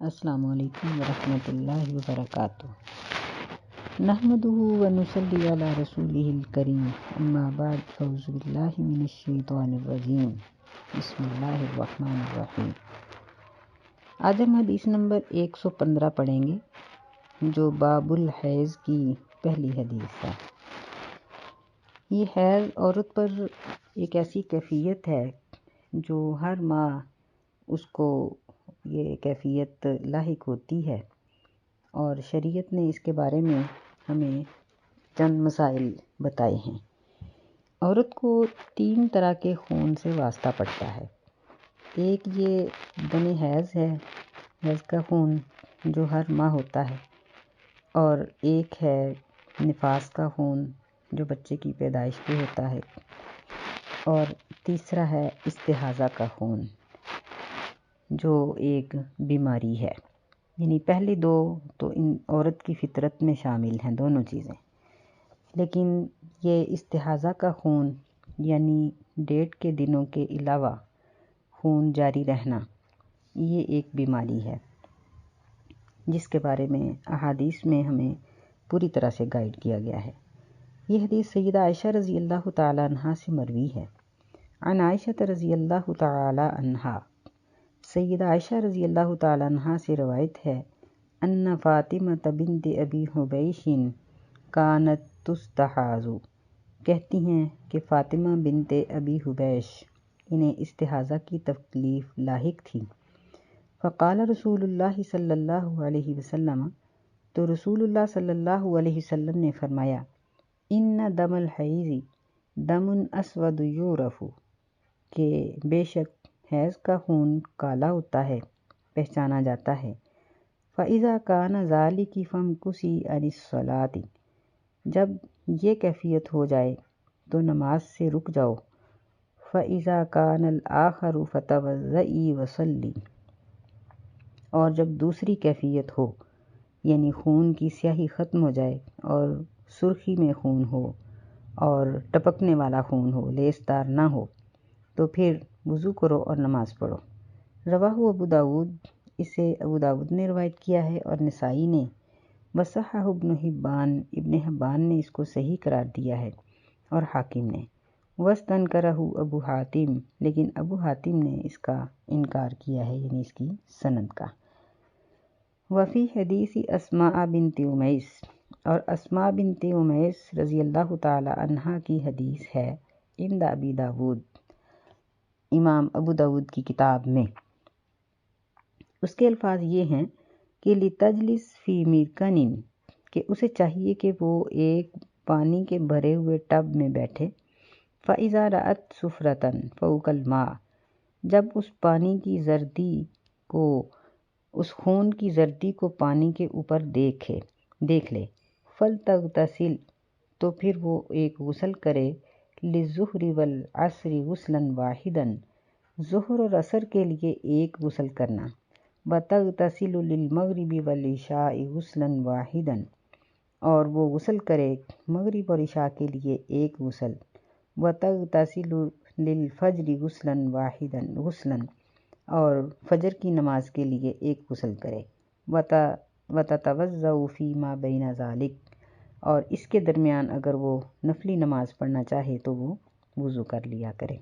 السلام علیکم ورحمۃ اللہ وبرکاتہ۔ نحمدہ ونصلی علی رسولہ الکریم، اما بعد، اعوذ باللہ من الشیطان الرجیم، بسم اللہ الرحمن الرحیم۔ آج ہم حدیث نمبر 115 پڑھیں گے، جو باب الحیض کی پہلی حدیث ہے۔ یہ حیض عورت پر ایک ایسی کیفیت ہے جو ہر ماہ اس کو یہ کیفیت لاحق ہوتی ہے، اور شریعت نے اس کے بارے میں ہمیں چند مسائل بتائے ہیں۔ عورت کو 3 طرح کے خون سے واسطہ پڑتا ہے۔ ایک یہ دم حیض ہے، حیض کا خون جو ہر ماہ ہوتا ہے، اور ایک ہے نفاس کا خون جو بچے کی پیدائش پہ ہوتا ہے، اور تیسرا ہے استحاضہ کا خون جو ایک بیماری ہے۔ یعنی پہلی 2 تو ان عورت کی فطرت میں شامل ہیں دونوں چیزیں، لیکن یہ استحاضہ کا خون یعنی ڈیٹ کے دنوں کے علاوہ خون جاری رہنا، یہ ایک بیماری ہے جس کے بارے میں احادیث میں ہمیں پوری طرح سے گائیڈ کیا گیا ہے۔ یہ حدیث سیدہ عائشہ رضی اللہ تعالی عنہا سے مروی ہے۔ عن عائشہ رضی اللہ تعالی عنہا، سیدہ عائشہ رضی اللہ تعالی عنہا سے روایت ہے، ان فاطمہ بنت ابی حبیش کانت تستحاض، کہتی ہیں کہ فاطمہ بنت ابی حبیش انہیں استحاضہ کی تکلیف لاحق تھی۔ فقال رسول اللہ صلی اللہ علیہ وسلم، تو رسول اللہ صلی اللہ علیہ وسلم نے فرمایا، ان دم الحیض دم اسود یعرف، کہ بے شک حیض کا خون کالا ہوتا ہے، پہچانا جاتا ہے۔ فَإِذَا كَانَ ذَلِكِ فَامْكُثِي عَنِ الصَّلَاةِ، جب یہ کیفیت ہو جائے تو نماز سے رک جاؤ۔ فَإِذَا كَانَ الْآخَرُ فَتَوَضَّئِي وَصَلِّي، اور جب دوسری کیفیت ہو یعنی خون کی سیاہی ختم ہو جائے اور سرخی میں خون ہو اور ٹپکنے والا خون ہو، لیسدار نہ ہو، تو پھر وضو کرو اور نماز پڑھو۔ رواہ ابو داود، اسے ابو داود نے روایت کیا ہے اور نسائی نے، وصححہ ابن حبان، ابن حبان نے اس کو صحیح قرار دیا ہے، اور حاکم نے۔ واستنکرہ ابو حاتم، لیکن ابو حاتم نے اس کا انکار کیا ہے، یعنی اس کی سند کا۔ وفی حدیث اسماء بنت امیس، اور اسماء بنت امیس رضی اللہ تعالی عنہا کی حدیث ہے عند ابی داود، امام ابو داود کی کتاب میں۔ اس کے الفاظ یہ ہیں کہ لِتَجْلِسْ فِي مِرْكَنٍ، کہ اسے چاہیے کہ وہ ایک پانی کے بھرے ہوئے ٹب میں بیٹھے۔ فَإِذَا رَأَتْ صُفْرَةً فَوْقَ الْمَاءِ، جب اس پانی کی زردی کو، اس خون کی زردی کو پانی کے اوپر دیکھ لے، فَلْتَغْتَسِلْ، تو پھر وہ ایک غسل کرے، لِلظُّهْرِ وَالْعَصْرِ غُسْلًا وَاحِدًا، ظہر اور عصر کے لیے ایک غسل کرنا، وَتَغْتَسِلُ لِلْمَغْرِبِ وَالْعِشَاءِ غُسْلًا وَاحِدًا، اور وہ غسل کرے مغرب اور عشاء کے لیے ایک غسل، وَتَغْتَسِلُ لِلْفَجْرِ غُسْلًا وَاحِدًا، اور فجر کی نماز کے لیے ایک غسل کرے، وَتَتَوَضَّأُ فِي مَا بَيْنَ ذَلِكَ، اور اس کے درمیان اگر وہ نفلی نماز پڑھنا چاہے تو وہ وضو کر لیا کرے۔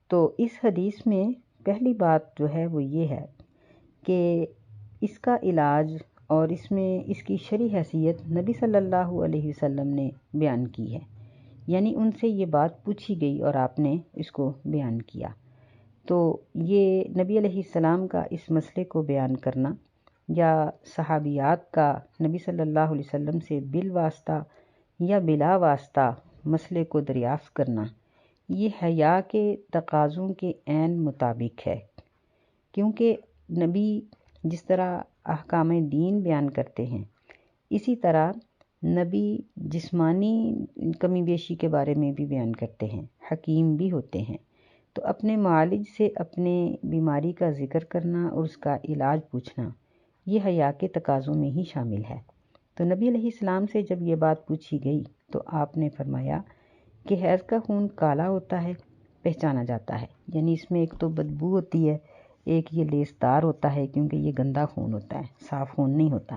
تو اس حدیث میں پہلی بات جو ہے وہ یہ ہے کہ اس کا علاج اور اس میں اس کی شرعی حیثیت نبی صلی اللہ علیہ وسلم نے بیان کی ہے، یعنی ان سے یہ بات پوچھی گئی اور آپ نے اس کو بیان کیا۔ تو یہ نبی علیہ السلام کا اس مسئلے کو بیان کرنا، یا صحابیات کا نبی صلی اللہ علیہ وسلم سے بالواسطہ یا بلا واسطہ مسئلے کو دریافت کرنا، یہ حیا کے تقاضوں کے عین مطابق ہے، کیونکہ نبی جس طرح احکام دین بیان کرتے ہیں، اسی طرح نبی جسمانی کمی بیشی کے بارے میں بھی بیان کرتے ہیں، حکیم بھی ہوتے ہیں، تو اپنے معالج سے اپنے بیماری کا ذکر کرنا اور اس کا علاج پوچھنا، یہ حیا کے تقاضوں میں ہی شامل ہے۔ تو نبی علیہ السلام سے جب یہ بات پوچھی گئی تو آپ نے فرمایا کہ حیض کا خون کالا ہوتا ہے، پہچانا جاتا ہے، یعنی اس میں ایک تو بدبو ہوتی ہے، ایک یہ لیسدار ہوتا ہے کیونکہ یہ گندا خون ہوتا ہے، صاف خون نہیں ہوتا،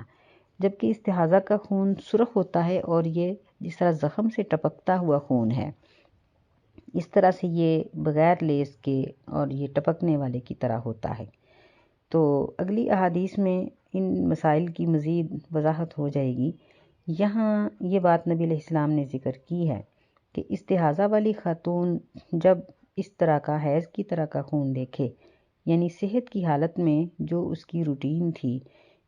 جبکہ استحاضہ کا خون سرخ ہوتا ہے اور یہ جس طرح زخم سے ٹپکتا ہوا خون ہے اس طرح سے یہ بغیر لیس کے اور یہ ٹپکنے والے کی طرح ہوتا ہے۔ تو اگلی احادیث میں ان مسائل کی مزید وضاحت ہو جائے گی۔ یہاں یہ بات نبی علیہ السلام نے ذکر کی ہے کہ استحاضہ والی خاتون جب اس طرح کا حیض کی طرح کا خون دیکھے، یعنی صحت کی حالت میں جو اس کی روٹین تھی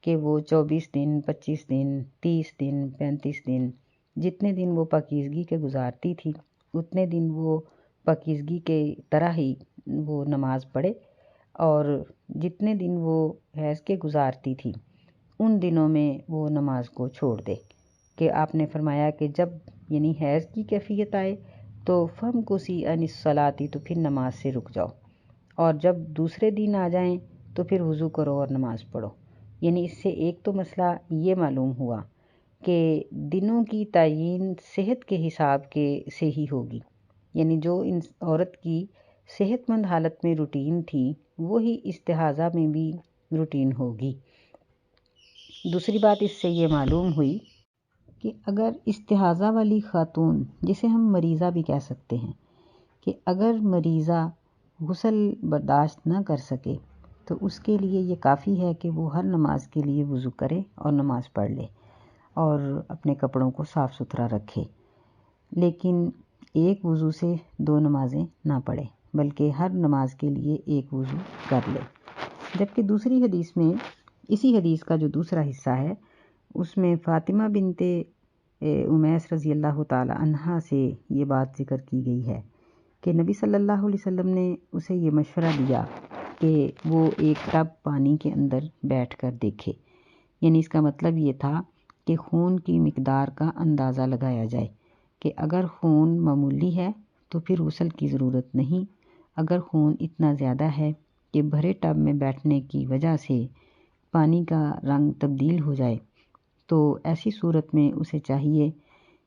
کہ وہ 24 دن، 25 دن، 30 دن، 35 دن، جتنے دن وہ پاکیزگی کے گزارتی تھی اتنے دن وہ پاکیزگی کے طرح ہی وہ نماز پڑھے، اور جتنے دن وہ حیض کے گزارتی تھی ان دنوں میں وہ نماز کو چھوڑ دے، کہ آپ نے فرمایا کہ جب یعنی حیض کی کیفیت آئے تو فم کسی عن الصلاۃ، تو پھر نماز سے رک جاؤ، اور جب دوسرے دن آ جائیں تو پھر وضو کرو اور نماز پڑھو۔ یعنی اس سے ایک تو مسئلہ یہ معلوم ہوا کہ دنوں کی تعیین صحت کے حساب کے سے ہی ہوگی، یعنی جو ان عورت کی صحت مند حالت میں روٹین تھی وہی استحاضہ میں بھی روٹین ہوگی۔ دوسری بات اس سے یہ معلوم ہوئی کہ اگر استحاضہ والی خاتون، جسے ہم مریضہ بھی کہہ سکتے ہیں، کہ اگر مریضہ غسل برداشت نہ کر سکے تو اس کے لیے یہ کافی ہے کہ وہ ہر نماز کے لیے وضو کرے اور نماز پڑھ لے اور اپنے کپڑوں کو صاف ستھرا رکھے، لیکن ایک وضو سے 2 نمازیں نہ پڑھے بلکہ ہر نماز کے لیے ایک وضو کر لے۔ جبکہ دوسری حدیث میں، اسی حدیث کا جو دوسرا حصہ ہے اس میں فاطمہ بنت امیس رضی اللہ تعالی عنہا سے یہ بات ذکر کی گئی ہے کہ نبی صلی اللہ علیہ وسلم نے اسے یہ مشورہ دیا کہ وہ ایک ٹب پانی کے اندر بیٹھ کر دیکھے، یعنی اس کا مطلب یہ تھا کہ خون کی مقدار کا اندازہ لگایا جائے کہ اگر خون معمولی ہے تو پھر غسل کی ضرورت نہیں، اگر خون اتنا زیادہ ہے کہ بھرے ٹب میں بیٹھنے کی وجہ سے پانی کا رنگ تبدیل ہو جائے تو ایسی صورت میں اسے چاہیے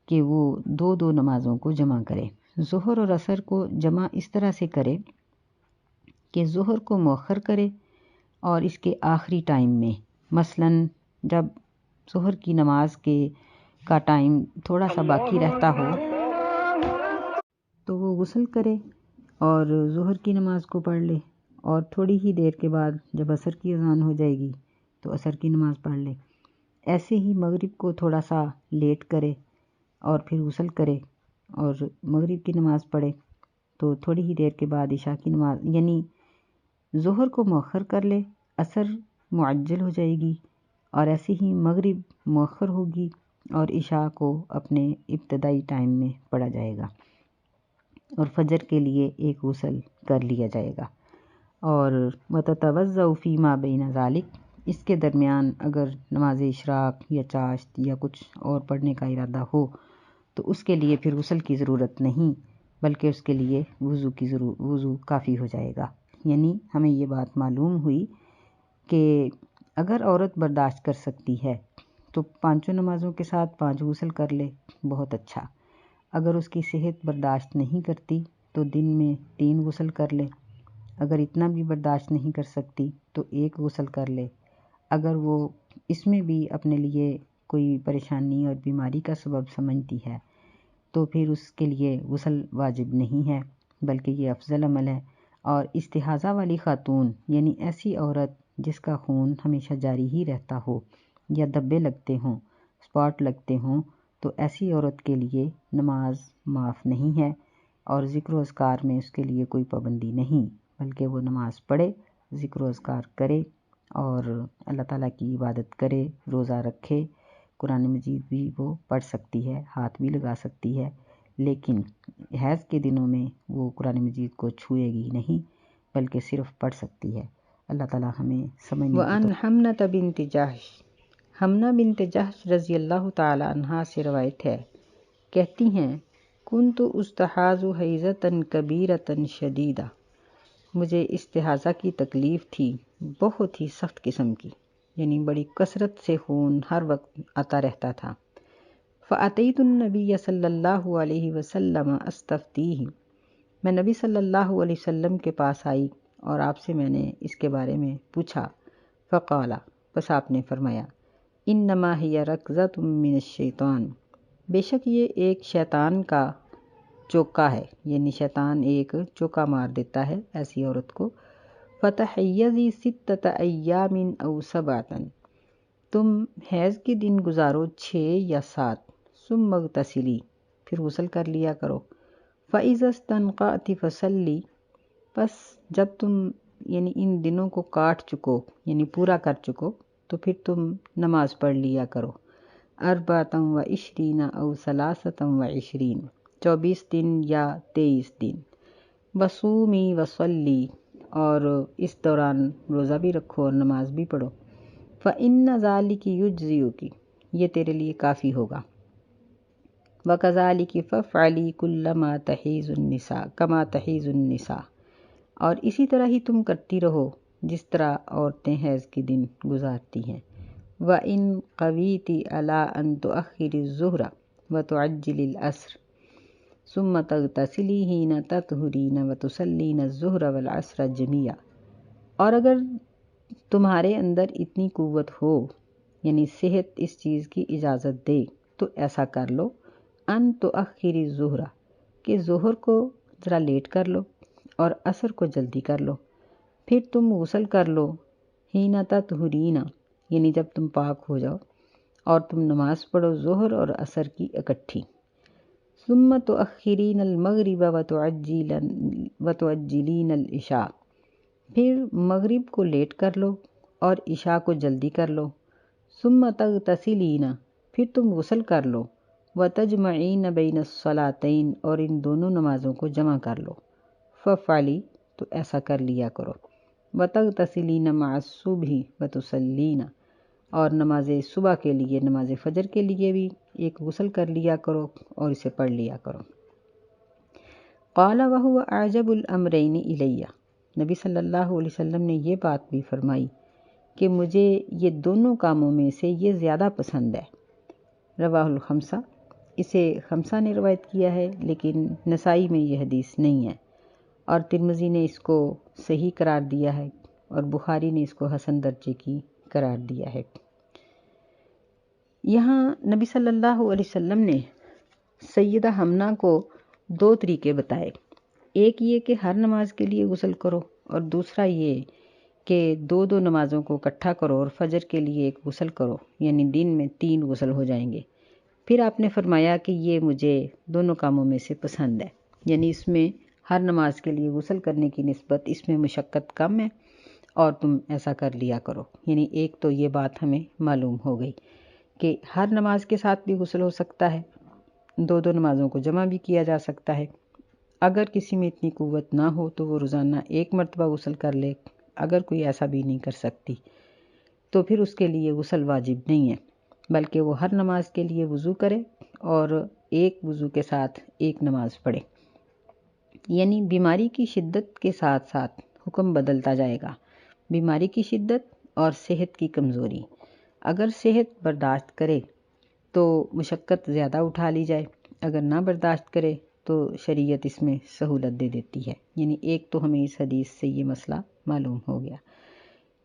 کہ وہ 2 نمازوں کو جمع کرے۔ ظہر اور عصر کو جمع اس طرح سے کرے کہ ظہر کو مؤخر کرے اور اس کے آخری ٹائم میں، مثلاً جب ظہر کی نماز کا ٹائم تھوڑا سا باقی رہتا ہو تو وہ غسل کرے اور ظہر کی نماز کو پڑھ لے، اور تھوڑی ہی دیر کے بعد جب عصر کی اذان ہو جائے گی تو عصر کی نماز پڑھ لے۔ ایسے ہی مغرب کو تھوڑا سا لیٹ کرے اور پھر غسل کرے اور مغرب کی نماز پڑھے، تو تھوڑی ہی دیر کے بعد عشاء کی نماز، یعنی ظہر کو مؤخر کر لے، عصر معجل ہو جائے گی، اور ایسے ہی مغرب مؤخر ہوگی اور عشاء کو اپنے ابتدائی ٹائم میں پڑھا جائے گا، اور فجر کے لیے ایک غسل کر لیا جائے گا۔ اور وتتوضأ فیما بین ذلک، اس کے درمیان اگر نماز اشراق یا چاشت یا کچھ اور پڑھنے کا ارادہ ہو تو اس کے لیے پھر غسل کی ضرورت نہیں بلکہ اس کے لیے وضو کافی ہو جائے گا۔ یعنی ہمیں یہ بات معلوم ہوئی کہ اگر عورت برداشت کر سکتی ہے تو 5 نمازوں کے ساتھ 5 غسل کر لے، بہت اچھا۔ اگر اس کی صحت برداشت نہیں کرتی تو دن میں 3 غسل کر لے، اگر اتنا بھی برداشت نہیں کر سکتی تو 1 غسل کر لے، اگر وہ اس میں بھی اپنے لیے کوئی پریشانی اور بیماری کا سبب سمجھتی ہے تو پھر اس کے لیے غسل واجب نہیں ہے بلکہ یہ افضل عمل ہے۔ اور استحاضہ والی خاتون یعنی ایسی عورت جس کا خون ہمیشہ جاری ہی رہتا ہو یا دھبے لگتے ہوں، اسپاٹ لگتے ہوں، تو ایسی عورت کے لیے نماز معاف نہیں ہے، اور ذکر و اذکار میں اس کے لیے کوئی پابندی نہیں بلکہ وہ نماز پڑھے، ذکر و اذکار کرے اور اللہ تعالیٰ کی عبادت کرے، روزہ رکھے، قرآن مجید بھی وہ پڑھ سکتی ہے، ہاتھ بھی لگا سکتی ہے، لیکن حیض کے دنوں میں وہ قرآن مجید کو چھوئے گی نہیں بلکہ صرف پڑھ سکتی ہے۔ اللہ تعالیٰ ہمیں سمجھنے وعن حمنہ بنت جحش، حمنہ بنت جحش رضی اللہ تعالی عنہا سے روایت ہے، کہتی ہیں کنت استحاض حیضۃ کبیرۃ شدیدہ، مجھے استحاضہ کی تکلیف تھی بہت ہی سخت قسم کی، یعنی بڑی کثرت سے خون ہر وقت آتا رہتا تھا۔ فأتیت النبی صلی اللہ علیہ وسلم استفتیہ، میں نبی صلی اللہ علیہ وسلم کے پاس آئی اور آپ سے میں نے اس کے بارے میں پوچھا۔ فقالا، پس آپ نے فرمایا، انما ہی رکضۃ من الشیطان، بے شک یہ ایک شیطان کا چوکا ہے، یعنی شیطان ایک چوکا مار دیتا ہے ایسی عورت کو۔ فتحیزی ستۃ ایام او سبعۃ، تم حیض کے دن گزارو 6 یا 7، ثم اغتسلی، پھر غسل کر لیا کرو۔ فاذا استنقعت فصلی، پس جب تم یعنی ان دنوں کو کاٹ چکو یعنی پورا کر چکو تو پھر تم نماز پڑھ لیا کرو۔ 24 او 23، 24 دن یا 23 دن۔ وصومی وصلی، اور اس دوران روزہ بھی رکھو اور نماز بھی پڑھو۔ فإن ذلک یجزئک، یہ تیرے لیے کافی ہوگا۔ وکذلک فافعلی کلما تحیض النساء کما تحیض النساء، اور اسی طرح ہی تم کرتی رہو جس طرح عورتیں حیض کے دن گزارتی ہیں۔ وَإِن قَوِيتِ عَلَىٰ أَن تُؤَخِّرِ الظُّهْرَ وَتُعَجِّلِ الْعَصْرَ ثُمَّ تَغْتَسِلِي حِينَ تَطْهُرِينَ وَتُصَلِّينَ الظُّهْرَ وَالْعَصْرَ جَمِيعًا، اور اگر تمہارے اندر اتنی قوت ہو یعنی صحت اس چیز کی اجازت دے تو ایسا کر لو، ان تؤخری الظہر، کہ ظہر کو ذرا لیٹ کر لو اور عصر کو جلدی کر لو، پھر تم غسل کر لو حین تطہرین، یعنی جب تم پاک ہو جاؤ، اور تم نماز پڑھو ظہر اور عصر کی اکٹھی۔ ثم تؤخرین المغرب وتعجلین العشاء، پھر مغرب کو لیٹ کر لو اور عشاء کو جلدی کر لو۔ ثم تغتسلین، پھر تم غسل کر لو، وتجمعین بین الصلاتین، اور ان دونوں نمازوں کو جمع کر لو۔ فافعلی، تو ایسا کر لیا کرو۔ وتغتسلین مع الصبح وتصلین، اور نماز صبح کے لیے نماز فجر کے لیے بھی ایک غسل کر لیا کرو اور اسے پڑھ لیا کرو۔ قال وهو اعجب الامرین الی، نبی صلی اللہ علیہ وسلم نے یہ بات بھی فرمائی کہ مجھے یہ دونوں کاموں میں سے یہ زیادہ پسند ہے۔ رواہ الخمسہ، اسے خمسہ نے روایت کیا ہے لیکن نسائی میں یہ حدیث نہیں ہے، اور ترمذی نے اس کو صحیح قرار دیا ہے اور بخاری نے اس کو حسن درجے کی قرار دیا ہے۔ یہاں نبی صلی اللہ علیہ وسلم نے سیدہ حمنہ کو 2 طریقے بتائے، ایک یہ کہ ہر نماز کے لیے غسل کرو، اور دوسرا یہ کہ 2 نمازوں کو اکٹھا کرو اور فجر کے لیے ایک غسل کرو، یعنی دن میں 3 غسل ہو جائیں گے۔ پھر آپ نے فرمایا کہ یہ مجھے دونوں کاموں میں سے پسند ہے، یعنی اس میں ہر نماز کے لیے غسل کرنے کی نسبت اس میں مشقت کم ہے اور تم ایسا کر لیا کرو۔ یعنی ایک تو یہ بات ہمیں معلوم ہو گئی کہ ہر نماز کے ساتھ بھی غسل ہو سکتا ہے، 2 نمازوں کو جمع بھی کیا جا سکتا ہے۔ اگر کسی میں اتنی قوت نہ ہو تو وہ روزانہ 1 مرتبہ غسل کر لے، اگر کوئی ایسا بھی نہیں کر سکتی تو پھر اس کے لیے غسل واجب نہیں ہے، بلکہ وہ ہر نماز کے لیے وضو کرے اور ایک وضو کے ساتھ 1 نماز پڑھے۔ یعنی بیماری کی شدت کے ساتھ ساتھ حکم بدلتا جائے گا، بیماری کی شدت اور صحت کی کمزوری۔ اگر صحت برداشت کرے تو مشقت زیادہ اٹھا لی جائے، اگر نہ برداشت کرے تو شریعت اس میں سہولت دے دیتی ہے۔ یعنی ایک تو ہمیں اس حدیث سے یہ مسئلہ معلوم ہو گیا۔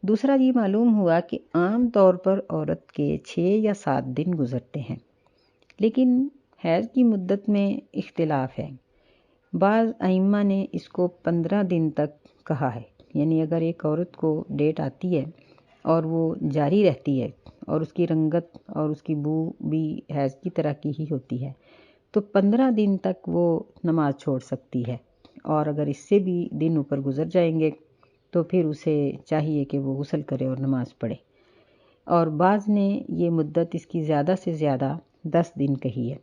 دوسرا یہ معلوم ہوا کہ عام طور پر عورت کے 6 یا 7 دن گزرتے ہیں، لیکن حیض کی مدت میں اختلاف ہے۔ بعض ائمہ نے اس کو 15 دن تک کہا ہے، یعنی اگر ایک عورت کو ڈیٹ آتی ہے اور وہ جاری رہتی ہے اور اس کی رنگت اور اس کی بو بھی حیض کی طرح کی ہی ہوتی ہے تو 15 دن تک وہ نماز چھوڑ سکتی ہے، اور اگر اس سے بھی دن اوپر گزر جائیں گے تو پھر اسے چاہیے کہ وہ غسل کرے اور نماز پڑھے۔ اور بعض نے یہ مدت اس کی زیادہ سے زیادہ 10 دن کہی ہے،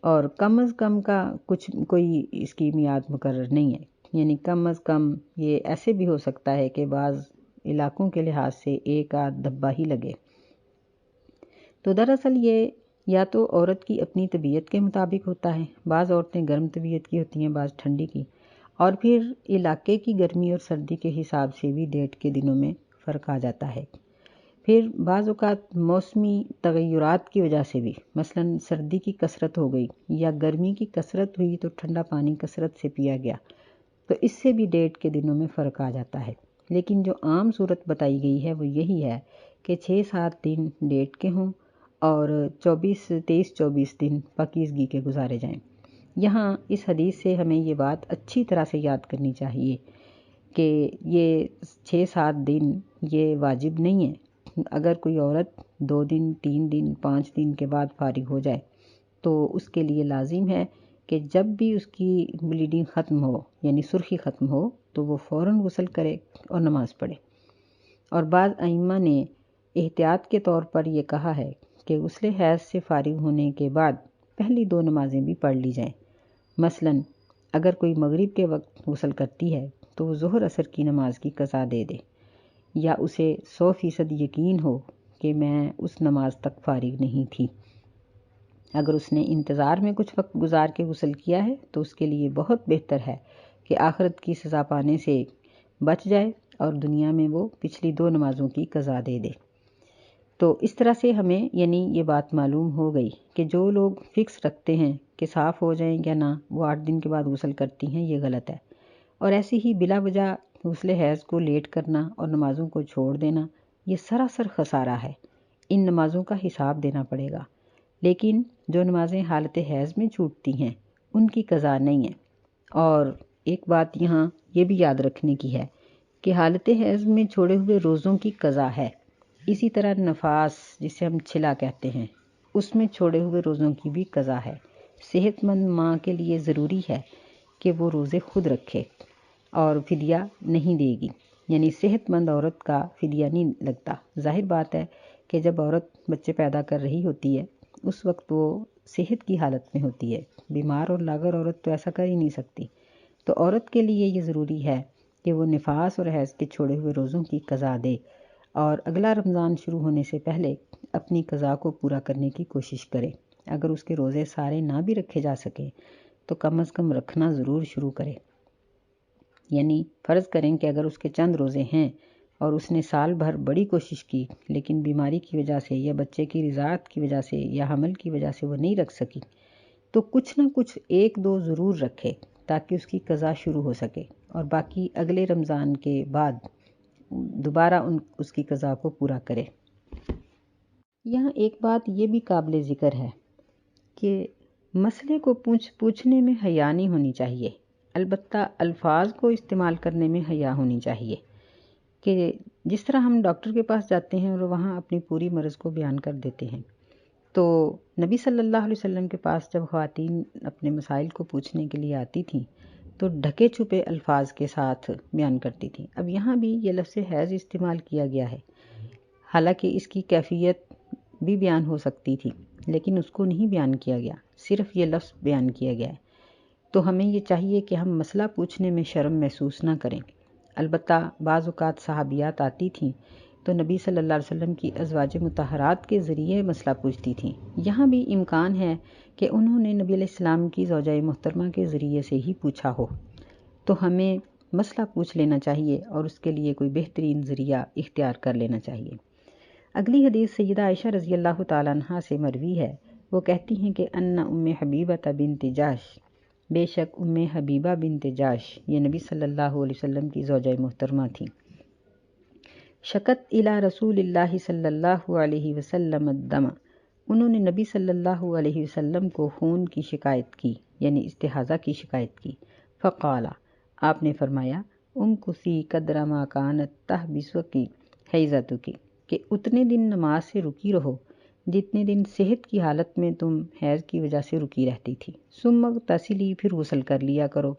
اور کم از کم کا کوئی اس کی میعاد مقرر نہیں ہے، یعنی کم از کم یہ ایسے بھی ہو سکتا ہے کہ بعض علاقوں کے لحاظ سے 1 آدھ دھبا ہی لگے۔ تو دراصل یہ یا تو عورت کی اپنی طبیعت کے مطابق ہوتا ہے، بعض عورتیں گرم طبیعت کی ہوتی ہیں، بعض ٹھنڈی کی، اور پھر علاقے کی گرمی اور سردی کے حساب سے بھی ڈیٹ کے دنوں میں فرق آ جاتا ہے۔ پھر بعض اوقات موسمی تغیرات کی وجہ سے بھی، مثلا سردی کی کثرت ہو گئی یا گرمی کی کثرت ہوئی تو ٹھنڈا پانی کثرت سے پیا گیا تو اس سے بھی ڈیٹ کے دنوں میں فرق آ جاتا ہے، لیکن جو عام صورت بتائی گئی ہے وہ یہی ہے کہ 6-7 دن ڈیٹ کے ہوں اور 23-24 دن پاکیزگی کے گزارے جائیں۔ یہاں اس حدیث سے ہمیں یہ بات اچھی طرح سے یاد کرنی چاہیے کہ یہ 6-7 دن یہ واجب نہیں ہے۔ اگر کوئی عورت 2 دن 3 دن 5 دن کے بعد فارغ ہو جائے تو اس کے لیے لازم ہے کہ جب بھی اس کی بلیڈنگ ختم ہو یعنی سرخی ختم ہو تو وہ فوراً غسل کرے اور نماز پڑھے۔ اور بعض ائمہ نے احتیاط کے طور پر یہ کہا ہے کہ غسل حیض سے فارغ ہونے کے بعد پہلی 2 نمازیں بھی پڑھ لی جائیں۔ مثلاً اگر کوئی مغرب کے وقت غسل کرتی ہے تو وہ ظہر عصر کی نماز کی قضا دے دے، یا اسے 100% یقین ہو کہ میں اس نماز تک فارغ نہیں تھی۔ اگر اس نے انتظار میں کچھ وقت گزار کے غسل کیا ہے تو اس کے لیے بہت بہتر ہے کہ آخرت کی سزا پانے سے بچ جائے اور دنیا میں وہ پچھلی 2 نمازوں کی قضا دے دے۔ تو اس طرح سے ہمیں یعنی یہ بات معلوم ہو گئی کہ جو لوگ فکس رکھتے ہیں کہ صاف ہو جائیں یا نہ وہ 8 دن کے بعد غسل کرتی ہیں، یہ غلط ہے۔ اور ایسے ہی بلا وجہ غسل حیض کو لیٹ کرنا اور نمازوں کو چھوڑ دینا یہ سراسر خسارہ ہے۔ ان نمازوں کا حساب دینا پڑے گا، لیکن جو نمازیں حالت حیض میں چھوٹتی ہیں ان کی قضا نہیں ہے۔ اور ایک بات یہاں یہ بھی یاد رکھنے کی ہے کہ حالت حیض میں چھوڑے ہوئے روزوں کی قضا ہے۔ اسی طرح نفاس جسے ہم چھلا کہتے ہیں اس میں چھوڑے ہوئے روزوں کی بھی قضا ہے۔ صحت مند ماں کے لیے ضروری ہے کہ وہ روزے خود رکھے اور فدیہ نہیں دے گی، یعنی صحت مند عورت کا فدیہ نہیں لگتا۔ ظاہر بات ہے کہ جب عورت بچے پیدا کر رہی ہوتی ہے اس وقت وہ صحت کی حالت میں ہوتی ہے، بیمار اور لاغر عورت تو ایسا کر ہی نہیں سکتی۔ تو عورت کے لیے یہ ضروری ہے کہ وہ نفاس اور حیض کے چھوڑے ہوئے روزوں کی قضا دے اور اگلا رمضان شروع ہونے سے پہلے اپنی قضا کو پورا کرنے کی کوشش کرے۔ اگر اس کے روزے سارے نہ بھی رکھے جا سکیں تو کم از کم رکھنا ضرور شروع کرے۔ یعنی فرض کریں کہ اگر اس کے چند روزے ہیں اور اس نے سال بھر بڑی کوشش کی لیکن بیماری کی وجہ سے یا بچے کی رضاعت کی وجہ سے یا حمل کی وجہ سے وہ نہیں رکھ سکی تو کچھ نہ کچھ 1-2 ضرور رکھے تاکہ اس کی قضا شروع ہو سکے، اور باقی اگلے رمضان کے بعد دوبارہ اس کی قضا کو پورا کرے۔ یہاں ایک بات یہ بھی قابل ذکر ہے کہ مسئلے کو پوچھنے میں حیا نہیں ہونی چاہیے، البتہ الفاظ کو استعمال کرنے میں حیا ہونی چاہیے۔ کہ جس طرح ہم ڈاکٹر کے پاس جاتے ہیں اور وہاں اپنی پوری مرض کو بیان کر دیتے ہیں، تو نبی صلی اللہ علیہ وسلم کے پاس جب خواتین اپنے مسائل کو پوچھنے کے لیے آتی تھیں تو ڈھکے چھپے الفاظ کے ساتھ بیان کرتی تھیں۔ اب یہاں بھی یہ لفظ حیض استعمال کیا گیا ہے، حالانکہ اس کی کیفیت بھی بیان ہو سکتی تھی لیکن اس کو نہیں بیان کیا گیا، صرف یہ لفظ بیان کیا گیا ہے۔ تو ہمیں یہ چاہیے کہ ہم مسئلہ پوچھنے میں شرم محسوس نہ کریں۔ البتہ بعض اوقات صحابیات آتی تھیں تو نبی صلی اللہ علیہ وسلم کی ازواج مطہرات کے ذریعے مسئلہ پوچھتی تھیں۔ یہاں بھی امکان ہے کہ انہوں نے نبی علیہ السلام کی زوجہ محترمہ کے ذریعے سے ہی پوچھا ہو، تو ہمیں مسئلہ پوچھ لینا چاہیے اور اس کے لیے کوئی بہترین ذریعہ اختیار کر لینا چاہیے۔ اگلی حدیث سیدہ عائشہ رضی اللہ تعالیٰ عنہا سے مروی ہے، وہ کہتی ہیں کہ ان ام حبیبہ بنت جحش، بے شک ام حبیبہ بنت جحش یہ نبی صلی اللہ علیہ وسلم کی زوجہ محترمہ تھیں، شکت الی رسول اللہ صلی اللہ علیہ وسلم الدم، انہوں نے نبی صلی اللہ علیہ وسلم کو خون کی شکایت کی یعنی استحاضہ کی شکایت کی۔ فقال، آپ نے فرمایا، امکثی قدر ما کانت تحبسکی حیضتکی، کہ اتنے دن نماز سے رکی رہو جتنے دن صحت کی حالت میں تم حیض کی وجہ سے رکی رہتی تھی، ثم اغتسلی، پھر غسل کر لیا کرو،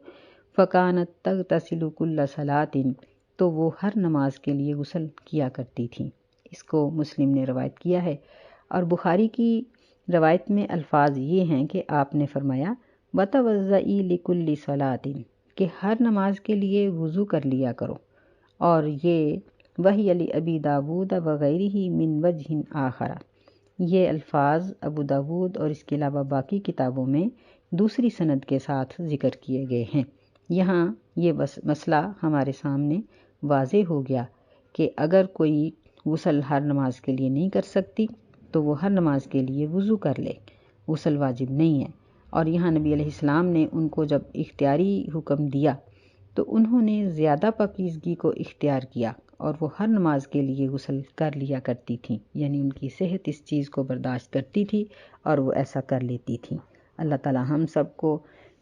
فکانت تغتسل کل صلاۃ، تو وہ ہر نماز کے لیے غسل کیا کرتی تھیں۔ اس کو مسلم نے روایت کیا ہے، اور بخاری کی روایت میں الفاظ یہ ہیں کہ آپ نے فرمایا وتوضئی لکل صلاۃ، کہ ہر نماز کے لیے وضو کر لیا کرو، اور یہ وحی لابی داود وغیرہ من وجہ آخر، یہ الفاظ ابو داود اور اس کے علاوہ باقی کتابوں میں دوسری سند کے ساتھ ذکر کیے گئے ہیں۔ یہاں یہ مسئلہ ہمارے سامنے واضح ہو گیا کہ اگر کوئی غسل ہر نماز کے لیے نہیں کر سکتی تو وہ ہر نماز کے لیے وضو کر لے، غسل واجب نہیں ہے۔ اور یہاں نبی علیہ السلام نے ان کو جب اختیاری حکم دیا تو انہوں نے زیادہ پاکیزگی کو اختیار کیا اور وہ ہر نماز کے لیے غسل کر لیا کرتی تھیں، یعنی ان کی صحت اس چیز کو برداشت کرتی تھی اور وہ ایسا کر لیتی تھیں۔ اللہ تعالی ہم سب کو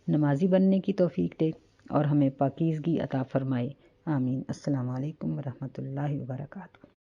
نمازی بننے کی توفیق دے اور ہمیں پاکیزگی عطا فرمائے، آمین۔ السلام علیکم ورحمۃ اللہ وبرکاتہ۔